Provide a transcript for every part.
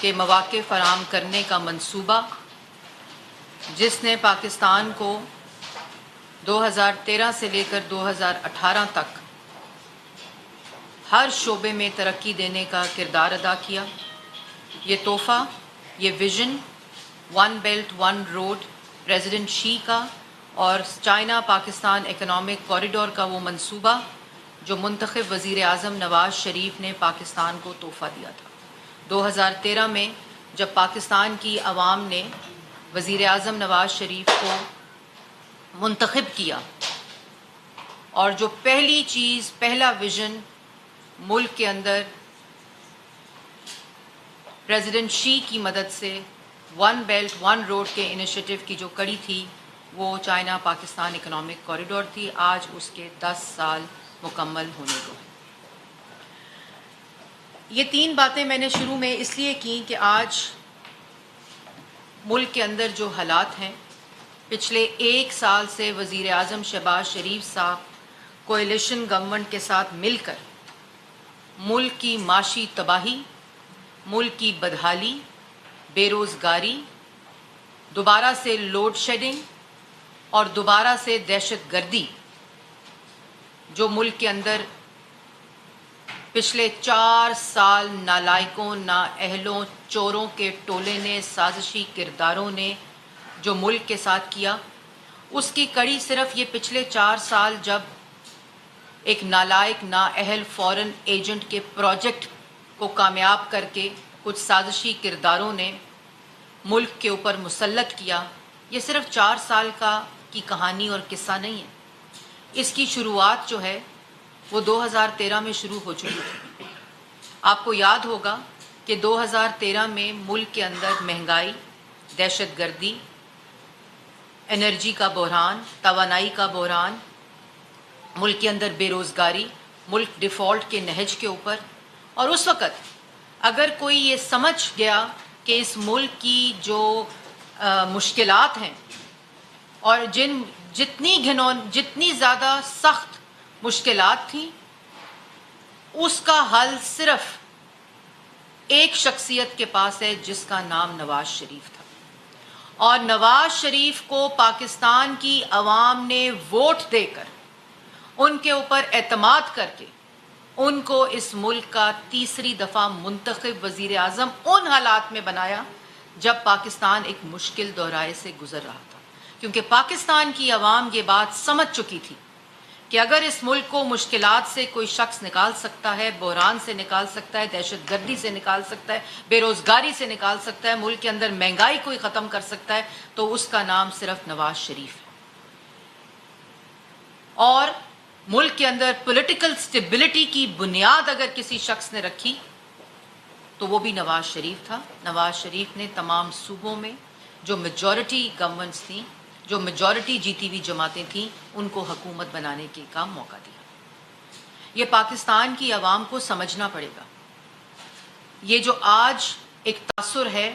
کے مواقع فراہم کرنے کا منصوبہ، جس نے پاکستان کو 2013 سے لے کر 2018 تک ہر شعبے میں ترقی دینے کا کردار ادا کیا۔ یہ تحفہ، یہ vision, one belt one road president Xi کا اور چائنا پاکستان اکنامک کوریڈور کا وہ منصوبہ جو منتخب وزیر اعظم نواز شریف نے پاکستان کو تحفہ دیا تھا۔ 2013 میں جب پاکستان کی عوام نے وزیر اعظم نواز شریف کو منتخب کیا اور جو پہلی چیز، پہلا ویژن ملک کے اندر پریزیڈنٹ شی کی مدد سے ون بیلٹ ون روڈ کے انیشیٹو کی جو کڑی تھی وہ چائنا پاکستان اکنامک کوریڈور تھی۔ آج اس کے 10 سال مکمل ہونے کو ہیں۔ یہ 3 باتیں میں نے شروع میں اس لیے کی کہ آج ملک کے اندر جو حالات ہیں، پچھلے 1 سال سے وزیر اعظم شہباز شریف صاحب کولیشن گورنمنٹ کے ساتھ مل کر ملک کی معاشی تباہی، ملک کی بدحالی، بے روزگاری، دوبارہ سے لوڈ شیڈنگ اور دوبارہ سے دہشت گردی جو ملک کے اندر پچھلے 4 سال نالائقوں، نااہلوں، چوروں کے ٹولے نے، سازشی کرداروں نے جو ملک کے ساتھ کیا، اس کی کڑی صرف یہ پچھلے 4 سال جب ایک نالائق، نااہل فورن ایجنٹ کے پروجیکٹ کو کامیاب کر کے کچھ سازشی کرداروں نے ملک کے اوپر مسلط کیا، یہ صرف 4 سال کی کہانی اور قصہ نہیں ہے۔ اس کی شروعات جو ہے وہ 2013 میں شروع ہو چکی تھی۔ آپ کو یاد ہوگا کہ 2013 میں ملک کے اندر مہنگائی، دہشت گردی، انرجی کا بحران، توانائی کا بحران، ملک کے اندر بے روزگاری، ملک ڈیفالٹ کے نہج کے اوپر، اور اس وقت اگر کوئی یہ سمجھ گیا کہ اس ملک کی جو مشکلات ہیں اور جتنی زیادہ سخت مشکلات تھیں، اس کا حل صرف ایک شخصیت کے پاس ہے جس کا نام نواز شریف تھا، اور نواز شریف کو پاکستان کی عوام نے ووٹ دے کر، ان کے اوپر اعتماد کر کے، ان کو اس ملک کا تیسری دفعہ منتخب وزیر اعظم ان حالات میں بنایا جب پاکستان ایک مشکل دورائے سے گزر رہا تھا، کیونکہ پاکستان کی عوام یہ بات سمجھ چکی تھی کہ اگر اس ملک کو مشکلات سے کوئی شخص نکال سکتا ہے، بحران سے نکال سکتا ہے، دہشت گردی سے نکال سکتا ہے، بے روزگاری سے نکال سکتا ہے، ملک کے اندر مہنگائی کوئی ختم کر سکتا ہے، تو اس کا نام صرف نواز شریف ہے۔ اور ملک کے اندر پولیٹیکل سٹیبلٹی کی بنیاد اگر کسی شخص نے رکھی تو وہ بھی نواز شریف تھا۔ نواز شریف نے تمام صوبوں میں جو میجورٹی گورنمنٹس تھیں، جو میجورٹی جیتی ہوئی جماعتیں تھیں، ان کو حکومت بنانے کا موقع دیا۔ یہ پاکستان کی عوام کو سمجھنا پڑے گا۔ یہ جو آج ایک تاثر ہے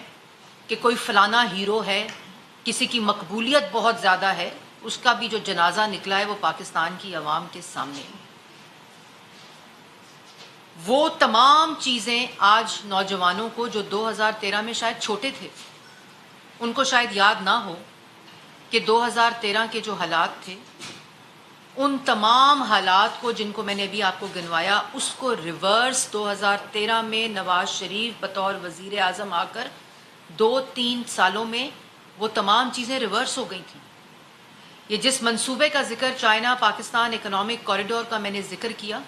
کہ کوئی فلانا ہیرو ہے، کسی کی مقبولیت بہت زیادہ ہے، اس کا بھی جو جنازہ نکلا ہے وہ پاکستان کی عوام کے سامنے ہے۔ وہ تمام چیزیں آج نوجوانوں کو جو 2013 میں شاید چھوٹے تھے، ان کو شاید یاد نہ ہو کہ 2013 کے جو حالات تھے، ان تمام حالات کو جن کو میں نے ابھی آپ کو گنوایا، اس کو ریورس 2013 میں نواز شریف بطور وزیر اعظم آ کر 2-3 سالوں میں وہ تمام چیزیں ریورس ہو گئی تھیں۔ یہ جس منصوبے کا ذکر چائنا پاکستان اکنامک کوریڈور کا میں نے ذکر کیا،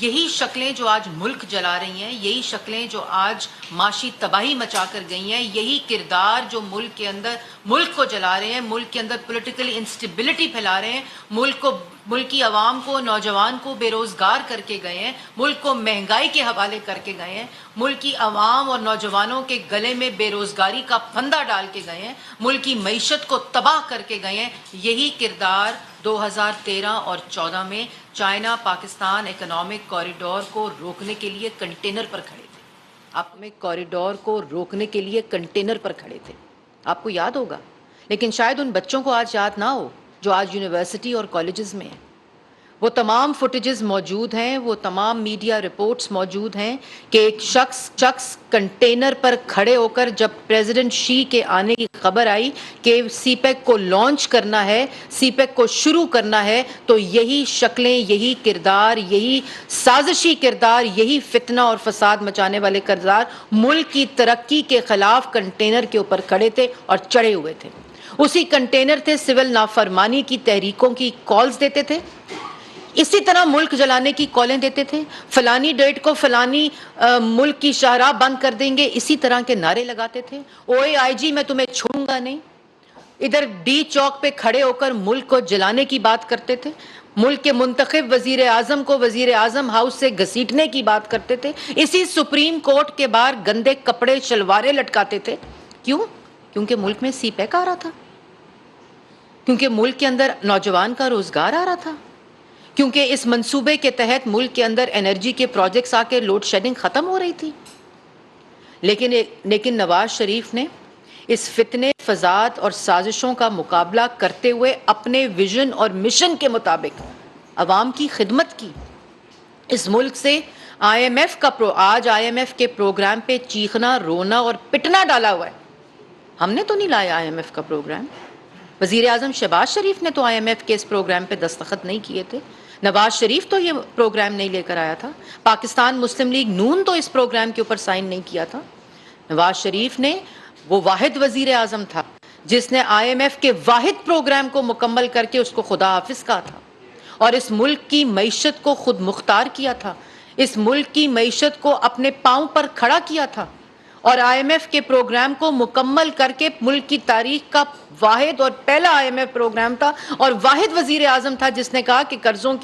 یہی شکلیں جو آج ملک جلا رہی ہیں، یہی شکلیں جو آج معاشی تباہی مچا کر گئی ہیں، یہی کردار جو ملک کے اندر ملک کو جلا رہے ہیں، ملک کے اندر پولیٹیکل انسٹیبلٹی پھیلا رہے ہیں، ملک کی عوام کو، نوجوان کو بے روزگار کر کے گئے ہیں، ملک کو مہنگائی کے حوالے کر کے گئے ہیں، ملک کی عوام اور نوجوانوں کے گلے میں بے روزگاری کا پھندا ڈال کے گئے ہیں، ملک کی معیشت کو تباہ کر کے گئے ہیں۔ یہی کردار 2013 اور 2014 میں چائنا پاکستان اکنامک کوریڈور کو روکنے کے لیے کنٹینر پر کھڑے تھے۔ اکنامک کوریڈور کو روکنے کے لیے کنٹینر پر کھڑے تھے، آپ کو یاد ہوگا، لیکن شاید ان بچوں کو آج یاد نہ ہو جو آج یونیورسٹی اور کالجز میں ہیں۔ وہ تمام فوٹیجز موجود ہیں، وہ تمام میڈیا رپورٹس موجود ہیں کہ ایک شخص کنٹینر پر کھڑے ہو کر جب پریزیڈنٹ شی کے آنے کی خبر آئی کہ سی پیک کو لانچ کرنا ہے، سی پیک کو شروع کرنا ہے، تو یہی شکلیں، یہی کردار، یہی سازشی کردار، یہی فتنہ اور فساد مچانے والے کردار ملک کی ترقی کے خلاف کنٹینر کے اوپر کھڑے تھے اور چڑھے ہوئے تھے۔ اسی کنٹینر تھے سول نافرمانی کی تحریکوں کی کالز دیتے تھے، اسی طرح ملک جلانے کی کالیں دیتے تھے، فلانی ڈیٹ کو فلانی ملک کی شاہراہ بند کر دیں گے، اسی طرح کے نعرے لگاتے تھے۔ OAIG میں تمہیں چھوڑوں گا نہیں، ادھر ڈی چوک پہ کھڑے ہو کر ملک کو جلانے کی بات کرتے تھے، ملک کے منتخب وزیر اعظم کو وزیر اعظم ہاؤس سے گھسیٹنے کی بات کرتے تھے، اسی سپریم کورٹ کے باہر گندے کپڑے شلواریں لٹکاتے تھے۔ کیوں؟ کیونکہ ملک میں سی پیک آ رہا تھا، کیونکہ ملک کے اندر نوجوان کا روزگار آ رہا تھا، کیونکہ اس منصوبے کے تحت ملک کے اندر انرجی کے پروجیکٹس آ کے لوڈ شیڈنگ ختم ہو رہی تھی۔ لیکن نواز شریف نے اس فتنے، فساد اور سازشوں کا مقابلہ کرتے ہوئے اپنے ویژن اور مشن کے مطابق عوام کی خدمت کی۔ اس ملک سے آج آئی ایم ایف کے پروگرام پہ چیخنا، رونا اور پٹنا ڈالا ہوا ہے۔ ہم نے تو نہیں لایا آئی ایم ایف کا پروگرام، وزیر اعظم شہباز شریف نے تو آئی ایم ایف کے اس پروگرام پہ دستخط نہیں کیے تھے، نواز شریف تو یہ پروگرام نہیں لے کر آیا تھا، پاکستان مسلم لیگ نون تو اس پروگرام کے اوپر سائن نہیں کیا تھا۔ نواز شریف نے، وہ واحد وزیر اعظم تھا جس نے آئی ایم ایف کے واحد پروگرام کو مکمل کر کے اس کو خدا حافظ کہا تھا، اور اس ملک کی معیشت کو خود مختار کیا تھا، اس ملک کی معیشت کو اپنے پاؤں پر کھڑا کیا تھا، اور آئی ایم ایف کے پروگرام کو مکمل کر کے ملک کی تاریخ کا واحد اور پہلا آئی ایم ایف پروگرام تھا، اور واحد وزیر اعظم تھا جس نے کہا کہ قرضوں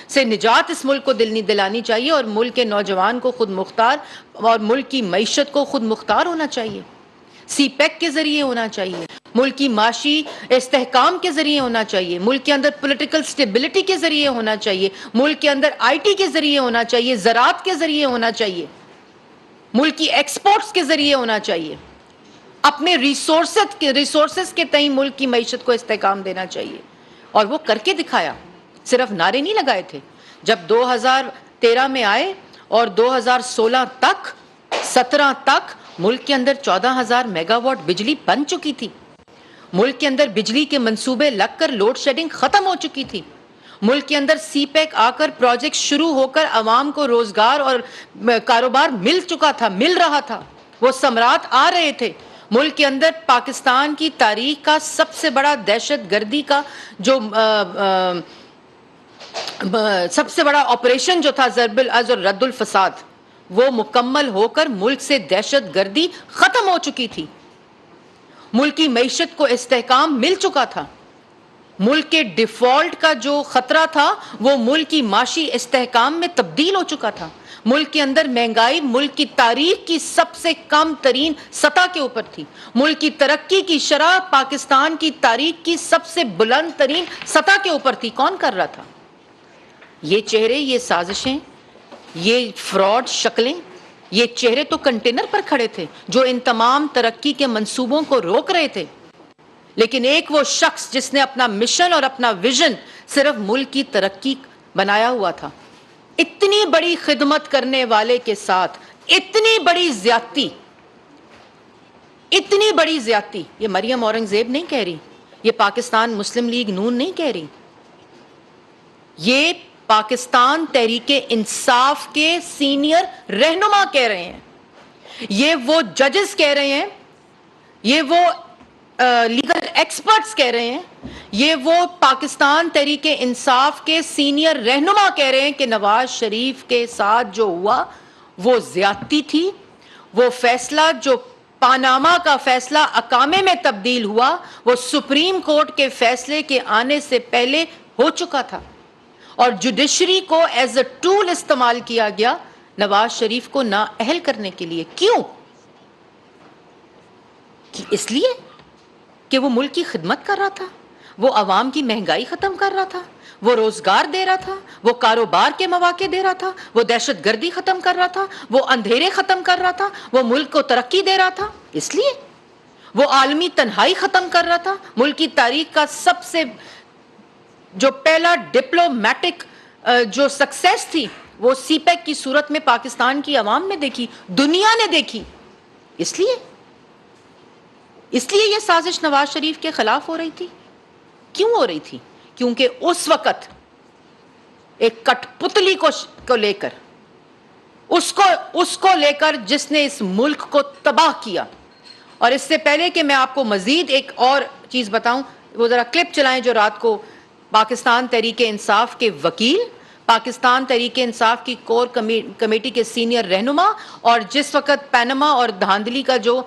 سے نجات اس ملک کو دلانی چاہیے، اور ملک کے نوجوان کو خود مختار اور ملک کی معیشت کو خود مختار ہونا چاہیے، سی پیک کے ذریعے ہونا چاہیے، ملک کی معاشی استحکام کے ذریعے ہونا چاہیے، ملک کے اندر پولیٹیکل سٹیبلٹی کے ذریعے ہونا چاہیے، ملک کے اندر آئی ٹی کے ذریعے ہونا چاہیے، زراعت کے ذریعے ہونا چاہیے، ملک کی ایکسپورٹس کے ذریعے ہونا چاہیے، اپنے ریسورسز کے تئیں ملک کی معیشت کو استحکام دینا چاہیے، اور وہ کر کے دکھایا۔ صرف نعرے نہیں لگائے تھے، جب 2013 میں آئے اور 2016 تک 17 تک ملک کے اندر 14,000 میگا واٹ بجلی بن چکی تھی، ملک کے اندر بجلی کے منصوبے لگ کر لوڈ شیڈنگ ختم ہو چکی تھی، ملک کے اندر سی پیک آ کر پروجیکٹ شروع ہو کر عوام کو روزگار اور کاروبار مل چکا تھا، مل رہا تھا، وہ ثمرات آ رہے تھے۔ ملک کے اندر پاکستان کی تاریخ کا سب سے بڑا دہشت گردی کا جو سب سے بڑا آپریشن جو تھا ضرب العز اور رد الفساد، وہ مکمل ہو کر ملک سے دہشت گردی ختم ہو چکی تھی، ملک کی معیشت کو استحکام مل چکا تھا، ملک کے ڈیفالٹ کا جو خطرہ تھا وہ ملک کی معاشی استحکام میں تبدیل ہو چکا تھا، ملک کے اندر مہنگائی ملک کی تاریخ کی سب سے کم ترین سطح کے اوپر تھی، ملک کی ترقی کی شرح پاکستان کی تاریخ کی سب سے بلند ترین سطح کے اوپر تھی۔ کون کر رہا تھا؟ یہ چہرے، یہ سازشیں، یہ فراڈ شکلیں، یہ چہرے تو کنٹینر پر کھڑے تھے جو ان تمام ترقی کے منصوبوں کو روک رہے تھے، لیکن ایک وہ شخص جس نے اپنا مشن اور اپنا ویژن صرف ملک کی ترقی بنایا ہوا تھا، اتنی بڑی خدمت کرنے والے کے ساتھ اتنی بڑی زیادتی، یہ مریم اورنگزیب نہیں کہہ رہی، یہ پاکستان مسلم لیگ نون نہیں کہہ رہی، یہ پاکستان تحریک انصاف کے سینئر رہنما کہہ رہے ہیں، یہ وہ ججز کہہ رہے ہیں، یہ وہ لیگل ایکسپرٹس کہہ رہے ہیں، یہ وہ پاکستان تحریک انصاف کے سینئر رہنما کہہ رہے ہیں کہ نواز شریف کے ساتھ جو ہوا وہ زیادتی تھی، وہ فیصلہ جو پاناما کا فیصلہ اقامے میں تبدیل ہوا وہ سپریم کورٹ کے فیصلے کے آنے سے پہلے ہو چکا تھا، اور جوڈیشری کو ایز اے ٹول استعمال کیا گیا نواز شریف کو نااہل کرنے کے لیے۔ کیوں؟ اس لیے کہ وہ ملک کی خدمت کر رہا تھا، وہ عوام کی مہنگائی ختم کر رہا تھا، وہ روزگار دے رہا تھا، وہ کاروبار کے مواقع دے رہا تھا، وہ دہشت گردی ختم کر رہا تھا، وہ اندھیرے ختم کر رہا تھا، وہ ملک کو ترقی دے رہا تھا، اس لیے وہ عالمی تنہائی ختم کر رہا تھا، ملک کی تاریخ کا سب سے جو پہلا ڈپلومیٹک جو سکسیس تھی وہ سی پیک کی صورت میں پاکستان کی عوام نے دیکھی, دنیا نے دیکھی. اس لیے یہ سازش نواز شریف کے خلاف ہو رہی تھی. کیوں ہو رہی تھی؟ کیونکہ اس وقت ایک کٹ پتلی کو لے کر, اس کو لے کر جس نے اس ملک کو تباہ کیا. اور اس سے پہلے کہ میں آپ کو مزید ایک اور چیز بتاؤں, وہ ذرا کلپ چلائیں جو رات کو پاکستان تحریک انصاف کے وکیل, پاکستان تحریک انصاف کی کور کمیٹی کے سینئر رہنما, اور جس وقت پینما اور دھاندلی کا جو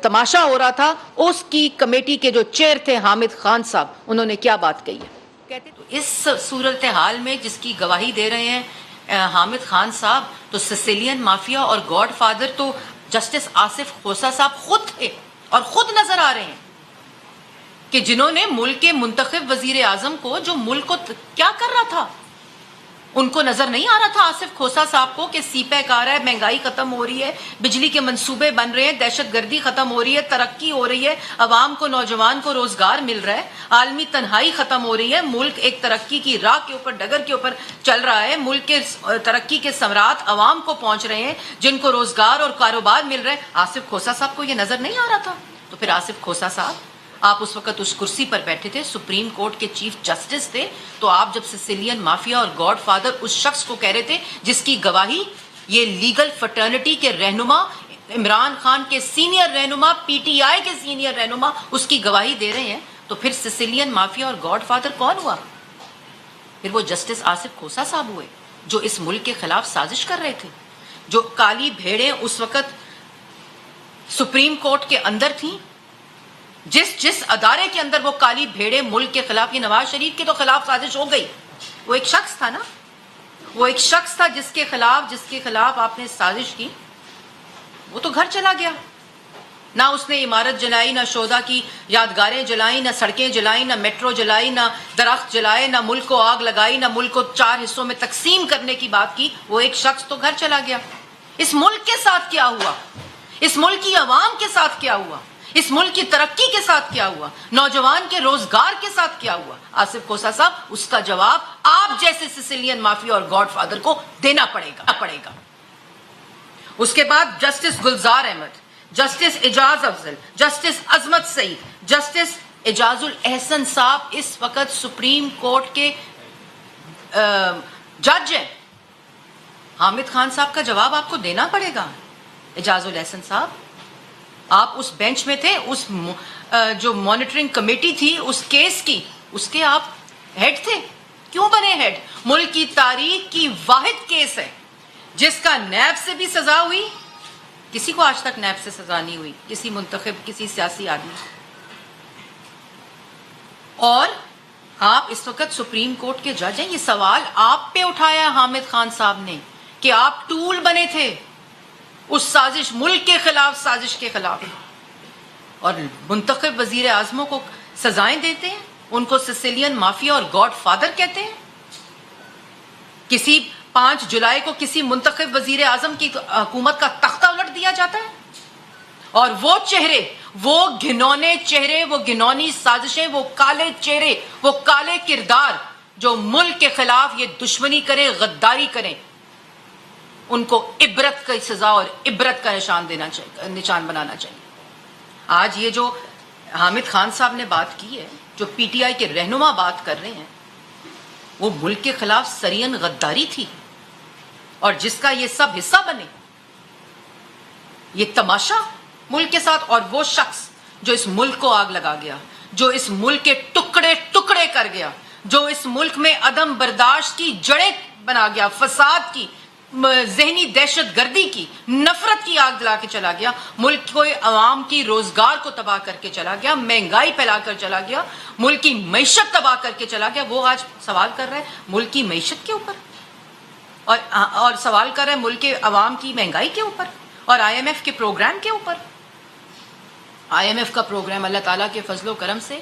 تماشا ہو رہا تھا اس کی کمیٹی کے جو چیئر تھے حامد خان صاحب, انہوں نے کیا بات کہی ہے. کہتے اس صورتحال میں جس کی گواہی دے رہے ہیں حامد خان صاحب, تو سسیلین مافیا اور گاڈ فادر تو جسٹس آصف کھوسہ صاحب خود تھے اور خود نظر آ رہے ہیں کہ جنہوں نے ملک کے منتخب وزیر اعظم کو, جو ملک کو کیا کر رہا تھا, ان کو نظر نہیں آ رہا تھا آصف کھوسہ صاحب کو کہ سی پیک آ رہا ہے, مہنگائی ختم ہو رہی ہے, بجلی کے منصوبے بن رہے ہیں, دہشت گردی ختم ہو رہی ہے, ترقی ہو رہی ہے, عوام کو, نوجوان کو روزگار مل رہا ہے, عالمی تنہائی ختم ہو رہی ہے, ملک ایک ترقی کی راہ کے اوپر, ڈگر کے اوپر چل رہا ہے, ملک کے ترقی کے ثمرات عوام کو پہنچ رہے ہیں, جن کو روزگار اور کاروبار مل رہے ہیں. آصف کھوسہ صاحب کو یہ نظر نہیں آ رہا تھا. تو پھر آصف کھوسہ صاحب, آپ اس وقت اس کرسی پر بیٹھے تھے, سپریم کورٹ کے چیف جسٹس تھے, تو آپ جب سسیلین مافیا اور گاڈ فادر اس شخص کو کہہ رہے تھے جس کی گواہی یہ لیگل فرٹرنٹی کے رہنما, عمران خان کے سینئر رہنما, پی ٹی آئی کے سینئر رہنما اس کی گواہی دے رہے ہیں, تو پھر سسیلین مافیا اور گاڈ فادر کون ہوا؟ پھر وہ جسٹس آصف کھوسہ صاحب ہوئے, جو اس ملک کے خلاف سازش کر رہے تھے, جو کالی بھیڑیں اس وقت سپریم کورٹ کے اندر تھیں, جس ادارے کے اندر وہ کالی بھیڑیں ملک کے خلاف, یہ نواز شریف کے تو خلاف سازش ہو گئی, وہ ایک شخص تھا نا, وہ ایک شخص تھا جس کے خلاف آپ نے سازش کی, وہ تو گھر چلا گیا. نہ اس نے عمارت جلائی, نہ شہداء کی یادگاریں جلائیں, نہ سڑکیں جلائیں, نہ میٹرو جلائی, نہ درخت جلائے, نہ ملک کو آگ لگائی, نہ ملک کو 4 حصوں میں تقسیم کرنے کی بات کی. وہ ایک شخص تو گھر چلا گیا. اس ملک کے ساتھ کیا ہوا؟ اس ملک کی عوام کے ساتھ کیا ہوا؟ اس ملک کی ترقی کے ساتھ کیا ہوا؟ نوجوان کے روزگار کے ساتھ کیا ہوا؟ آصف کھوسہ صاحب, اس کا جواب آپ جیسے سسیلین مافیا اور گاڈ فادر کو دینا پڑے گا. اس کے بعد جسٹس گلزار احمد, جسٹس اعجاز افضل, جسٹس عظمت سعید, جسٹس اعجاز الاحسن صاحب اس وقت سپریم کورٹ کے جج ہیں. حامد خان صاحب کا جواب آپ کو دینا پڑے گا. اعجاز الاحسن صاحب, آپ اس بینچ میں تھے, اس جو مانیٹرنگ کمیٹی تھی اس کیس کی, اس کے آپ ہیڈ تھے. کیوں بنے ہیڈ؟ ملک کی تاریخ کی واحد کیس ہے جس کا نیب سے بھی سزا ہوئی. کسی کو آج تک نیب سے سزا نہیں ہوئی, کسی منتخب, کسی سیاسی آدمی. اور آپ اس وقت سپریم کورٹ کے جج ہیں. یہ سوال آپ پہ اٹھایا حامد خان صاحب نے کہ آپ ٹول بنے تھے اس سازش, ملک کے خلاف سازش کے خلاف, اور منتخب وزیر اعظموں کو سزائیں دیتے ہیں, ان کو سسیلین مافیا اور گاڈ فادر کہتے ہیں. کسی 5 جولائی کو کسی منتخب وزیر اعظم کی حکومت کا تختہ الٹ دیا جاتا ہے, اور وہ چہرے, وہ گھنونے چہرے, وہ گھنونی سازشیں, وہ کالے چہرے, وہ کالے کردار جو ملک کے خلاف یہ دشمنی کریں, غداری کریں, ان کو عبرت کی سزا اور عبرت کا نشان بنانا چاہیے. آج یہ جو حامد خان صاحب نے بات کی ہے, جو پی ٹی آئی کے رہنما بات کر رہے ہیں, وہ ملک کے خلاف سرین غداری تھی, اور جس کا یہ سب حصہ بنے, یہ تماشا ملک کے ساتھ. اور وہ شخص جو اس ملک کو آگ لگا گیا, جو اس ملک کے ٹکڑے ٹکڑے کر گیا, جو اس ملک میں عدم برداشت کی جڑیں بنا گیا, فساد کی, ذہنی دہشت گردی کی, نفرت کی آگ جلا کے چلا گیا, ملک کو, عوام کی روزگار کو تباہ کر کے چلا گیا, مہنگائی پھیلا کر چلا گیا, ملک کی معیشت تباہ کر کے چلا گیا. وہ آج سوال کر رہا ہے ملک کی معیشت کے اوپر, اور سوال کر رہا ہے ملک کے عوام کی مہنگائی کے اوپر, اور آئی ایم ایف کے پروگرام کے اوپر. آئی ایم ایف کا پروگرام اللہ تعالیٰ کے فضل و کرم سے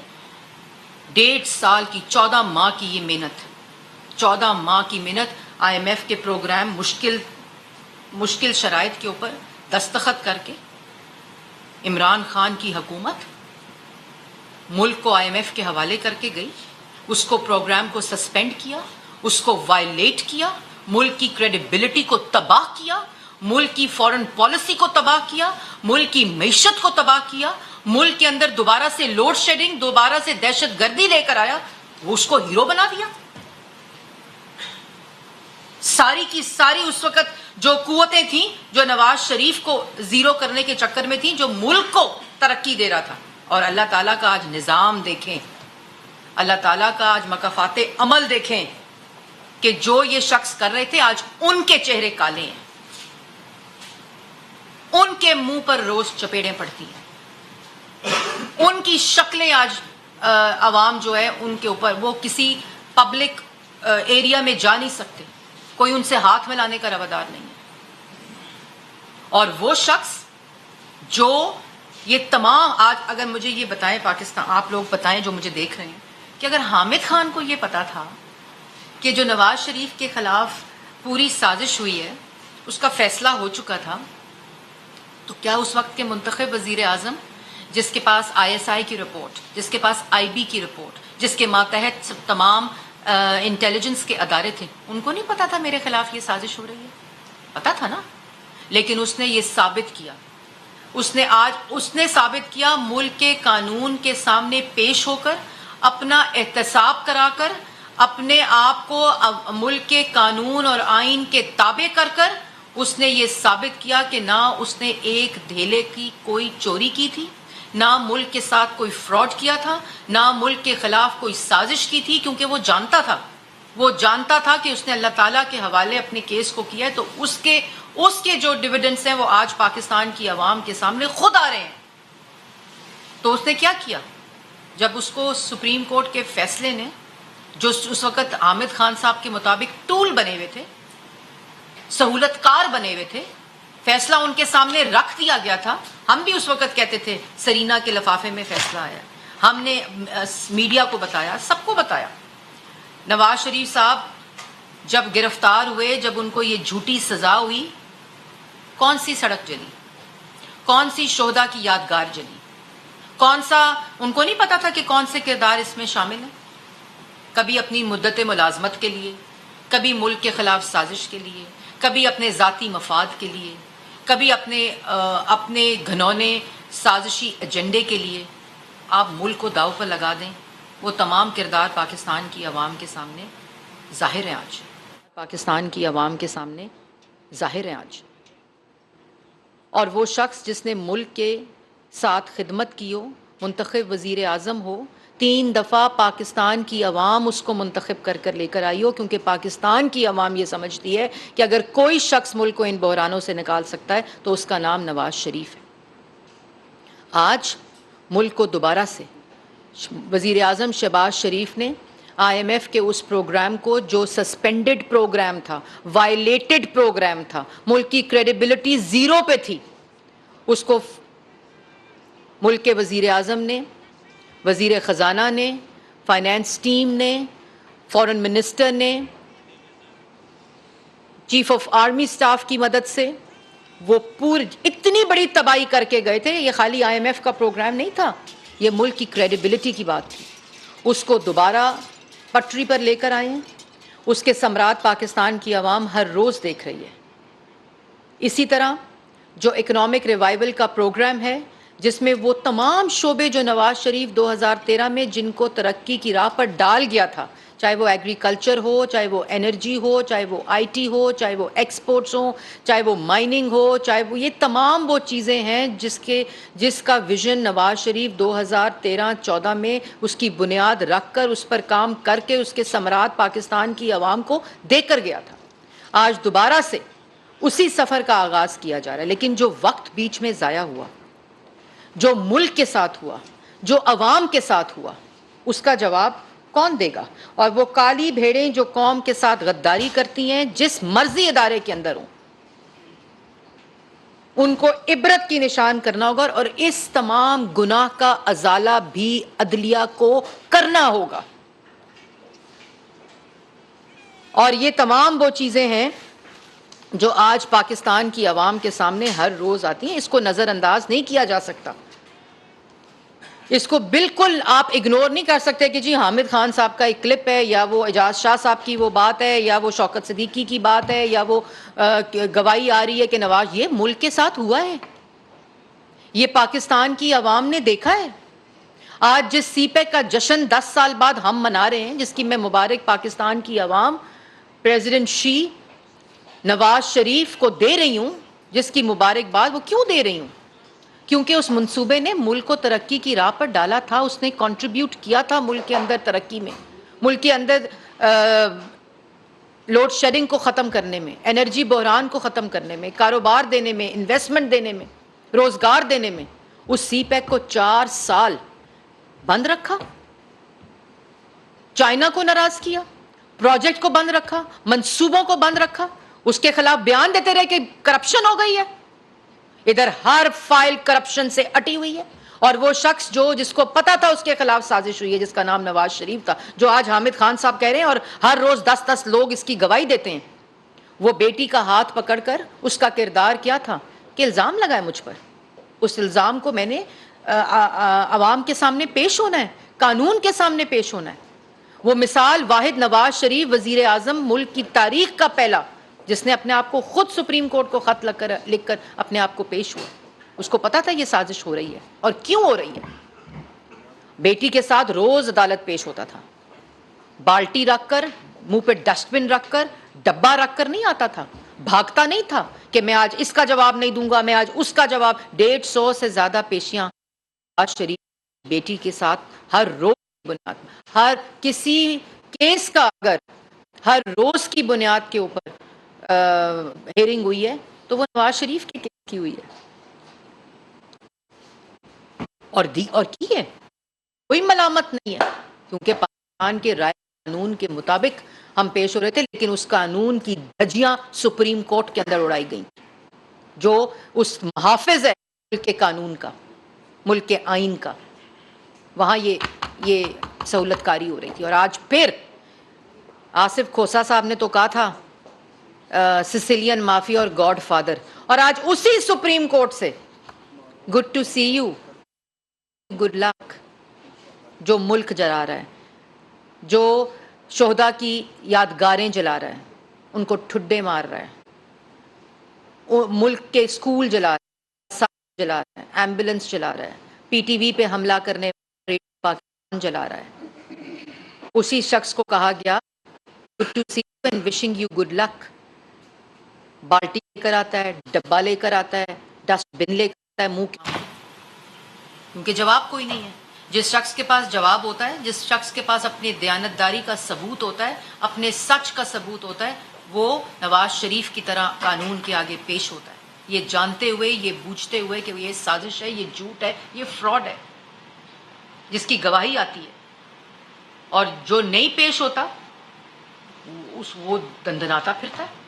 1.5 سال کی 14 ماہ کی یہ محنت, 14 ماہ کی محنت, آئی ایم ایف کے پروگرام مشکل شرائط کے اوپر دستخط کر کے عمران خان کی حکومت ملک کو آئی ایم ایف کے حوالے کر کے گئی. اس کو پروگرام کو سسپینڈ کیا, اس کو وائلیٹ کیا, ملک کی کریڈیبلٹی کو تباہ کیا, ملک کی فورن پالیسی کو تباہ کیا, ملک کی معیشت کو تباہ کیا, ملک کے اندر دوبارہ سے لوڈ شیڈنگ, دوبارہ سے دہشت گردی لے کر آیا, وہ اس کو ہیرو بنا دیا. ساری کی ساری اس وقت جو قوتیں تھیں جو نواز شریف کو زیرو کرنے کے چکر میں تھیں, جو ملک کو ترقی دے رہا تھا. اور اللہ تعالیٰ کا آج نظام دیکھیں, اللہ تعالیٰ کا آج مکافات عمل دیکھیں کہ جو یہ شخص کر رہے تھے آج ان کے چہرے کالے ہیں, ان کے منہ پر روز چپیڑیں پڑتی ہیں, ان کی شکلیں آج عوام جو ہے ان کے اوپر, وہ کسی پبلک ایریا میں جا نہیں سکتے, کوئی ان سے ہاتھ ملانے کا روادار نہیں ہے. اور وہ شخص جو یہ تمام آج, اگر مجھے یہ بتائیں پاکستان, آپ لوگ بتائیں جو مجھے دیکھ رہے ہیں, کہ اگر حامد خان کو یہ پتا تھا کہ جو نواز شریف کے خلاف پوری سازش ہوئی ہے اس کا فیصلہ ہو چکا تھا, تو کیا اس وقت کے منتخب وزیر اعظم جس کے پاس ISI کی رپورٹ, جس کے پاس IB کی رپورٹ, جس کے ماتحت تمام انٹیلیجنس کے ادارے تھے, ان کو نہیں پتا تھا میرے خلاف یہ سازش ہو رہی ہے؟ پتا تھا نا. لیکن اس نے یہ ثابت کیا, اس نے ثابت کیا ملک کے قانون کے سامنے پیش ہو کر, اپنا احتساب کرا کر, اپنے آپ کو ملک کے قانون اور آئین کے تابع کر کر اس نے یہ ثابت کیا کہ نہ اس نے ایک دھیلے کی کوئی چوری کی تھی, نہ ملک کے ساتھ کوئی فراڈ کیا تھا, نہ ملک کے خلاف کوئی سازش کی تھی, کیونکہ وہ جانتا تھا کہ اس نے اللہ تعالیٰ کے حوالے اپنے کیس کو کیا ہے, تو اس کے جو ڈویڈنڈس ہیں وہ آج پاکستان کی عوام کے سامنے خود آ رہے ہیں. تو اس نے کیا کیا, جب اس کو سپریم کورٹ کے فیصلے نے, جو اس وقت حامد خان صاحب کے مطابق ٹول بنے ہوئے تھے, سہولت کار بنے ہوئے تھے, فیصلہ ان کے سامنے رکھ دیا گیا تھا. ہم بھی اس وقت کہتے تھے سرینا کے لفافے میں فیصلہ آیا, ہم نے میڈیا کو بتایا, سب کو بتایا. نواز شریف صاحب جب گرفتار ہوئے, جب ان کو یہ جھوٹی سزا ہوئی, کون سی سڑک جلی, کون سی شہداء کی یادگار جلی, کون سا, ان کو نہیں پتا تھا کہ کون سے کردار اس میں شامل ہیں. کبھی اپنی مدت ملازمت کے لیے, کبھی ملک کے خلاف سازش کے لیے, کبھی اپنے ذاتی مفاد کے لیے, کبھی اپنے گھنونے سازشی ایجنڈے کے لیے آپ ملک کو داؤ پر لگا دیں. وہ تمام کردار پاکستان کی عوام کے سامنے ظاہر ہیں آج, پاکستان کی عوام کے سامنے ظاہر ہیں آج. اور وہ شخص جس نے ملک کے ساتھ خدمت کی ہو, منتخب وزیر اعظم ہو, 3 دفعہ پاکستان کی عوام اس کو منتخب کر لے کر آئی ہو, کیونکہ پاکستان کی عوام یہ سمجھتی ہے کہ اگر کوئی شخص ملک کو ان بحرانوں سے نکال سکتا ہے تو اس کا نام نواز شریف ہے. آج ملک کو دوبارہ سے وزیر اعظم شہباز شریف نے IMF کے اس پروگرام کو, جو سسپینڈڈ پروگرام تھا, وائلیٹڈ پروگرام تھا, ملک کی کریڈیبلٹی زیرو پہ تھی, اس کو ملک کے وزیر اعظم نے, وزیر خزانہ نے, فائنانس ٹیم نے, فورن منسٹر نے, چیف آف آرمی سٹاف کی مدد سے وہ اتنی بڑی تباہی کر کے گئے تھے. یہ خالی IMF کا پروگرام نہیں تھا, یہ ملک کی کریڈیبلٹی کی بات تھی. اس کو دوبارہ پٹری پر لے کر آئے ہیں. اس کے ثمرات پاکستان کی عوام ہر روز دیکھ رہی ہے. اسی طرح جو اکنامک ریوائول کا پروگرام ہے, جس میں وہ تمام شعبے جو نواز شریف 2013 میں جن کو ترقی کی راہ پر ڈال گیا تھا, چاہے وہ ایگریکلچر ہو, چاہے وہ انرجی ہو, چاہے وہ IT ہو, چاہے وہ ایکسپورٹس ہوں, چاہے وہ مائننگ ہو, چاہے وہ, یہ تمام وہ چیزیں ہیں جس کا ویژن نواز شریف 2013-14 میں اس کی بنیاد رکھ کر, اس پر کام کر کے اس کے ثمرات پاکستان کی عوام کو دے کر گیا تھا. آج دوبارہ سے اسی سفر کا آغاز کیا جا رہا ہے. لیکن جو وقت بیچ میں ضائع ہوا, جو ملک کے ساتھ ہوا, جو عوام کے ساتھ ہوا, اس کا جواب کون دے گا؟ اور وہ کالی بھیڑیں جو قوم کے ساتھ غداری کرتی ہیں, جس مرضی ادارے کے اندر ہوں, ان کو عبرت کی نشان کرنا ہوگا, اور اس تمام گناہ کا ازالہ بھی عدلیہ کو کرنا ہوگا. اور یہ تمام وہ چیزیں ہیں جو آج پاکستان کی عوام کے سامنے ہر روز آتی ہیں. اس کو نظر انداز نہیں کیا جا سکتا. اس کو بالکل آپ اگنور نہیں کر سکتے کہ جی حامد خان صاحب کا ایک کلپ ہے، یا وہ اعجاز شاہ صاحب کی وہ بات ہے، یا وہ شوکت صدیقی کی بات ہے، یا وہ گواہی آ رہی ہے کہ نواز، یہ ملک کے ساتھ ہوا ہے، یہ پاکستان کی عوام نے دیکھا ہے۔ آج جس سی پیک کا جشن 10 سال بعد ہم منا رہے ہیں، جس کی میں مبارک پاکستان کی عوام پریزیڈنٹ شی نواز شریف کو دے رہی ہوں، جس کی مبارکباد وہ کیوں دے رہی ہوں؟ کیونکہ اس منصوبے نے ملک کو ترقی کی راہ پر ڈالا تھا، اس نے کنٹریبیوٹ کیا تھا ملک کے اندر ترقی میں، ملک کے اندر لوڈ شیڈنگ کو ختم کرنے میں، انرجی بحران کو ختم کرنے میں، کاروبار دینے میں، انویسٹمنٹ دینے میں، روزگار دینے میں۔ اس سی پیک کو 4 سال بند رکھا، چائنا کو ناراض کیا، پروجیکٹ کو بند رکھا، منصوبوں کو بند رکھا، اس کے خلاف بیان دیتے رہے کہ کرپشن ہو گئی ہے۔ ادھر ہر فائل کرپشن سے اٹی ہوئی ہے، اور وہ شخص جس کو پتا تھا اس کے خلاف سازش ہوئی ہے، جس کا نام نواز شریف تھا، جو آج حامد خان صاحب کہہ رہے ہیں اور ہر روز 10 لوگ اس کی گواہی دیتے ہیں، وہ بیٹی کا ہاتھ پکڑ کر اس کا کردار کیا تھا کہ الزام لگائے مجھ پر۔ اس الزام کو میں نے عوام کے سامنے پیش ہونا ہے، قانون کے سامنے پیش ہونا ہے۔ وہ مثال واحد نواز شریف وزیر اعظم ملک کی تاریخ کا پہلا، جس نے اپنے آپ کو خود سپریم کورٹ کو خط لکھ کر اپنے آپ کو پیش ہوا۔ اس کو پتا تھا یہ سازش ہو رہی ہے اور کیوں ہو رہی ہے۔ بیٹی کے ساتھ روز عدالت پیش ہوتا تھا، بالٹی رکھ کر، منہ پہ ڈسٹ بن رکھ کر، ڈبہ رکھ کر نہیں آتا تھا، بھاگتا نہیں تھا کہ میں آج اس کا جواب نہیں دوں گا، میں آج اس کا جواب۔ 150 سے زیادہ پیشیاں نواز شریف بیٹی کے ساتھ ہر روز کی بنیاد، ہر کسی کیس کا اگر ہر روز کی بنیاد کے اوپر ہیئرنگ ہوئی ہے تو وہ نواز شریف کے کیس کی ہوئی ہے، اور کی ہے، کوئی ملامت نہیں ہے، کیونکہ پاکستان کے رائے قانون کے مطابق ہم پیش ہو رہے تھے، لیکن اس قانون کی دھجیاں سپریم کورٹ کے اندر اڑائی گئیں، جو اس محافظ ہے ملک کے قانون کا، ملک کے آئین کا، وہاں یہ سہولت کاری ہو رہی تھی۔ اور آج پھر آصف کھوسہ صاحب نے تو کہا تھا سسیلین مافیا اور گاڈ فادر، اور آج اسی سپریم کورٹ سے good to see you, good luck, جو ملک جلا رہا ہے، جو شہداء کی یادگاریں جلا رہا ہے، ان کو ٹھڈے مار رہا ہے، ملک کے اسکول جلا رہا ہے، جلا رہا ہے، ایمبولینس جلا رہا ہے، پی ٹی وی پہ حملہ کرنے پاکستان جلا رہا ہے۔ اسی شخص کو کہا گیا good to see you and wishing you good luck۔ بالٹی لے کر آتا ہے، ڈبہ لے کر آتا ہے، ڈسٹ بن لے کر آتا ہے، منہ کیونکہ جواب کوئی نہیں ہے۔ جس شخص کے پاس جواب ہوتا ہے، جس شخص کے پاس اپنی دیانتداری کا ثبوت ہوتا ہے، اپنے سچ کا ثبوت ہوتا ہے، وہ نواز شریف کی طرح قانون کے آگے پیش ہوتا ہے، یہ جانتے ہوئے، یہ بوجھتے ہوئے کہ یہ سازش ہے، یہ جھوٹ ہے، یہ فراڈ ہے، جس کی گواہی آتی ہے۔ اور جو نہیں پیش ہوتا وہ دندناتا پھرتا ہے،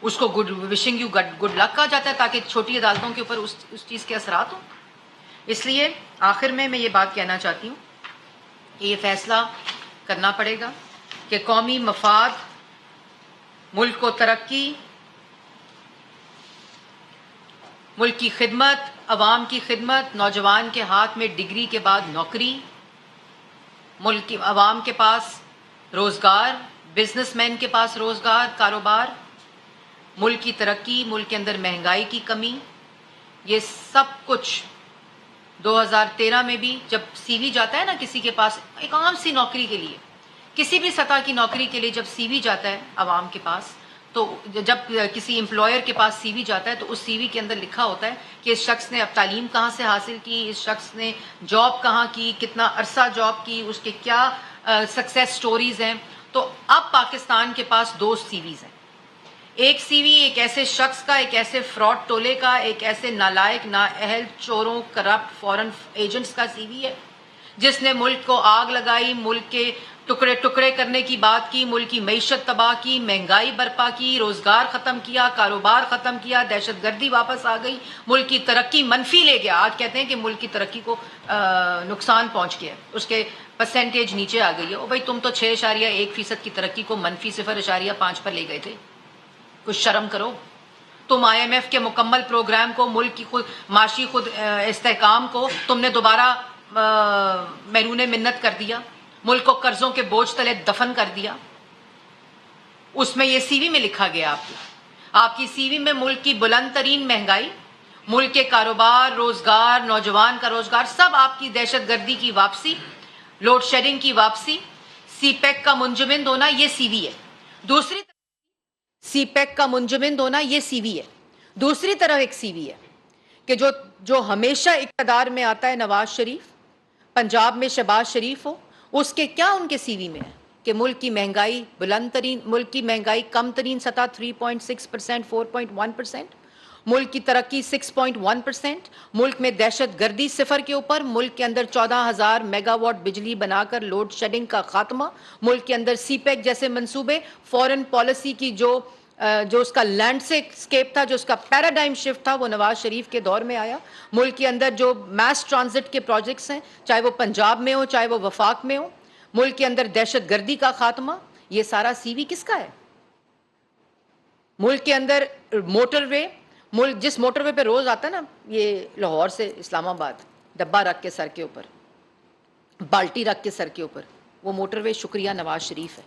اس کو وشنگ یو گڈ لک کہا جاتا ہے، تاکہ چھوٹی عدالتوں کے اوپر اس چیز کے اثرات ہوں۔ اس لیے آخر میں یہ بات کہنا چاہتی ہوں کہ یہ فیصلہ کرنا پڑے گا کہ قومی مفاد، ملک کو ترقی، ملک کی خدمت، عوام کی خدمت، نوجوان کے ہاتھ میں ڈگری کے بعد نوکری، ملک کی عوام کے پاس روزگار، بزنس مین کے پاس روزگار، کاروبار، ملک کی ترقی، ملک کے اندر مہنگائی کی کمی، یہ سب کچھ 2013 میں بھی جب سی وی جاتا ہے نا کسی کے پاس، ایک عام سی نوکری کے لیے، کسی بھی سطح کی نوکری کے لیے جب سی وی جاتا ہے عوام کے پاس، تو جب کسی امپلائر کے پاس سی وی جاتا ہے تو اس سی وی کے اندر لکھا ہوتا ہے کہ اس شخص نے اب تعلیم کہاں سے حاصل کی، اس شخص نے جاب کہاں کی، کتنا عرصہ جاب کی، اس کے کیا سکسیس سٹوریز ہیں۔ تو اب پاکستان کے پاس 2 سی ویز ہیں، ایک سی وی ایک ایسے شخص کا، ایک ایسے فراڈ ٹولے کا، ایک ایسے نالائق، نااہل، چوروں، کرپٹ فورن ایجنٹس کا سی وی ہے، جس نے ملک کو آگ لگائی، ملک کے ٹکڑے ٹکڑے کرنے کی بات کی، ملک کی معیشت تباہ کی، مہنگائی برپا کی، روزگار ختم کیا، کاروبار ختم کیا، دہشت گردی واپس آ گئی، ملک کی ترقی منفی لے گیا۔ آج کہتے ہیں کہ ملک کی ترقی کو نقصان پہنچ گیا، اس کے پرسنٹیج نیچے آ گئی ہے۔ او بھائی تم تو 6.1% کی ترقی کو منفی 0.5 پر لے گئے تھے، کچھ شرم کرو۔ تم IMF کے مکمل پروگرام کو، ملک کی خود معاشی خود استحکام کو تم نے دوبارہ بیرون منت کر دیا، ملک کو قرضوں کے بوجھ تلے دفن کر دیا. اس میں یہ سی وی میں لکھا گیا آپ کی سی وی میں ملک کی بلند ترین مہنگائی، ملک کے کاروبار، روزگار، نوجوان کا روزگار، سب آپ کی دہشت گردی کی واپسی، لوڈ شیڈنگ کی واپسی، سی پیک کا منجمد ہونا، یہ سی وی ہے. دوسری طرف سی پیک کا منجمد ہونا یہ سی وی ہے. دوسری طرف ایک سی وی ہے کہ جو ہمیشہ اقتدار میں آتا ہے نواز شریف، پنجاب میں شہباز شریف ہو، اس کے کیا ان کے سی وی میں ہے کہ ملک کی مہنگائی بلند ترین، ملک کی مہنگائی کم ترین سطح 3.6%، 4.1%، ملک کی ترقی 6.1%، ملک میں دہشت گردی صفر کے اوپر، ملک کے اندر 14,000 میگا واٹ بجلی بنا کر لوڈ شیڈنگ کا خاتمہ، ملک کے اندر سی پیک جیسے منصوبے، فورن پالیسی کی جو اس کا لینڈ سکیپ تھا، جو اس کا پیراڈائم شفٹ تھا، وہ نواز شریف کے دور میں آیا. ملک کے اندر جو میس ٹرانزٹ کے پروجیکٹس ہیں، چاہے وہ پنجاب میں ہو، چاہے وہ وفاق میں ہو، ملک کے اندر دہشت گردی کا خاتمہ، یہ سارا سی وی کس کا ہے؟ ملک کے اندر موٹر وے، ملک جس موٹر وے پہ روز آتا ہے نا یہ لاہور سے اسلام آباد، ڈبہ رکھ کے سر کے اوپر، بالٹی رکھ کے سر کے اوپر، وہ موٹر وے شکریہ نواز شریف ہے.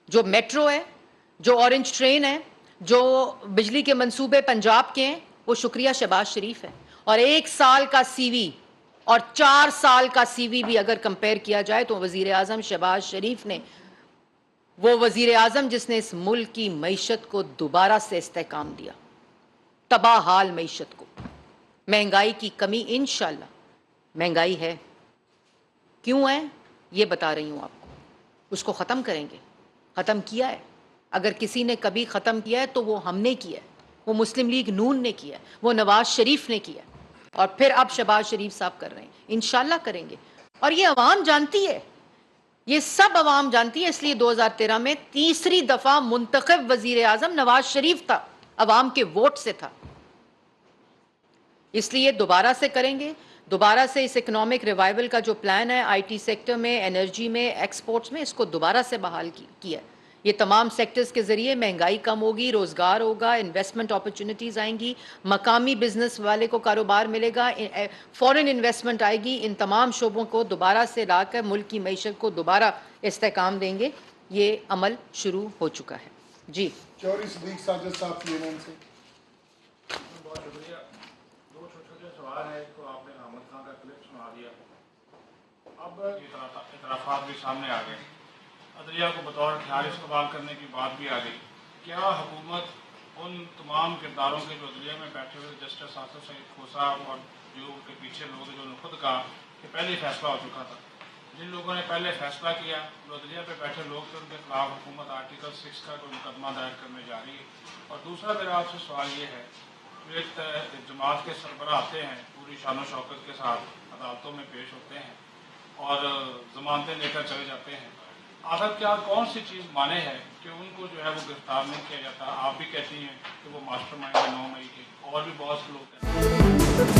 جو میٹرو ہے، جو اورنج ٹرین ہے، جو بجلی کے منصوبے پنجاب کے ہیں، وہ شکریہ شہباز شریف ہے. اور 1 سال کا سی وی اور 4 سال کا سی وی بھی اگر کمپیئر کیا جائے تو وزیر اعظم شہباز شریف نے، وہ وزیر اعظم جس نے اس ملک کی معیشت کو دوبارہ سے استحکام دیا، تباہ حال معیشت کو، مہنگائی کی کمی، انشاءاللہ مہنگائی ہے، کیوں ہے یہ بتا رہی ہوں آپ کو، اس کو ختم کریں گے. ختم کیا ہے، اگر کسی نے کبھی ختم کیا ہے تو وہ ہم نے کیا ہے، وہ مسلم لیگ نون نے کیا ہے، وہ نواز شریف نے کیا ہے، اور پھر اب شہباز شریف صاحب کر رہے ہیں، انشاءاللہ کریں گے. اور یہ عوام جانتی ہے، یہ سب عوام جانتی ہے. اس لیے 2013 میں تیسری دفعہ منتخب وزیر اعظم نواز شریف تھا، عوام کے ووٹ سے تھا. اس لیے دوبارہ سے کریں گے، دوبارہ سے اس اکنامک ریوائول کا جو پلان ہے آئی ٹی سیکٹر میں، انرجی میں، ایکسپورٹس میں، اس کو دوبارہ سے بحال کیا. یہ تمام سیکٹرز کے ذریعے مہنگائی کم ہوگی، روزگار ہوگا، انویسٹمنٹ اپرچونٹیز آئیں گی، مقامی بزنس والے کو کاروبار ملے گا، فورن انویسٹمنٹ آئے گی. ان تمام شعبوں کو دوبارہ سے لا کر ملک کی معیشت کو دوبارہ استحکام دیں گے. یہ عمل شروع ہو چکا ہے. جی چوری صدیق ساجد صاحب کی CNN سے. بہت شکریہ. 2 چھوٹے سوال ہے تو آپ نے احمد خان کا کلپ سنا دیا. اب اعترافات بھی سامنے آ گئے، عدلیہ کو بطور ہتھیار استعمال کرنے کی بات بھی آ گئی. کیا حکومت ان تمام کرداروں کے جو عدلیہ میں بیٹھے ہوئے جسٹس آصف سعید کھوسہ اور جو ان کے پیچھے لوگ جو نے خود کہا کہ پہلے ہی فیصلہ ہو چکا تھا، جن لوگوں نے پہلے فیصلہ کیا، جو عدلیہ پہ بیٹھے لوگ تھے، ان کے خلاف حکومت آرٹیکل 6 کا کوئی مقدمہ دائر کرنے جا رہی ہے؟ اور دوسرا میرا آپ سے سوال یہ ہے، ایک جماعت کے سربراہ آتے ہیں پوری شان و شوکت کے ساتھ عدالتوں میں پیش ہوتے ہیں اور ضمانتیں لے کر چلے جاتے ہیں، آخر کیا کون سی چیز مانے ہے کہ ان کو جو ہے وہ گرفتار نہیں کیا جاتا؟ آپ بھی کہتی ہیں کہ وہ ماسٹر مائنڈ ہے 9 مئی کے، اور بھی بہت سے لوگ کہتے ہیں.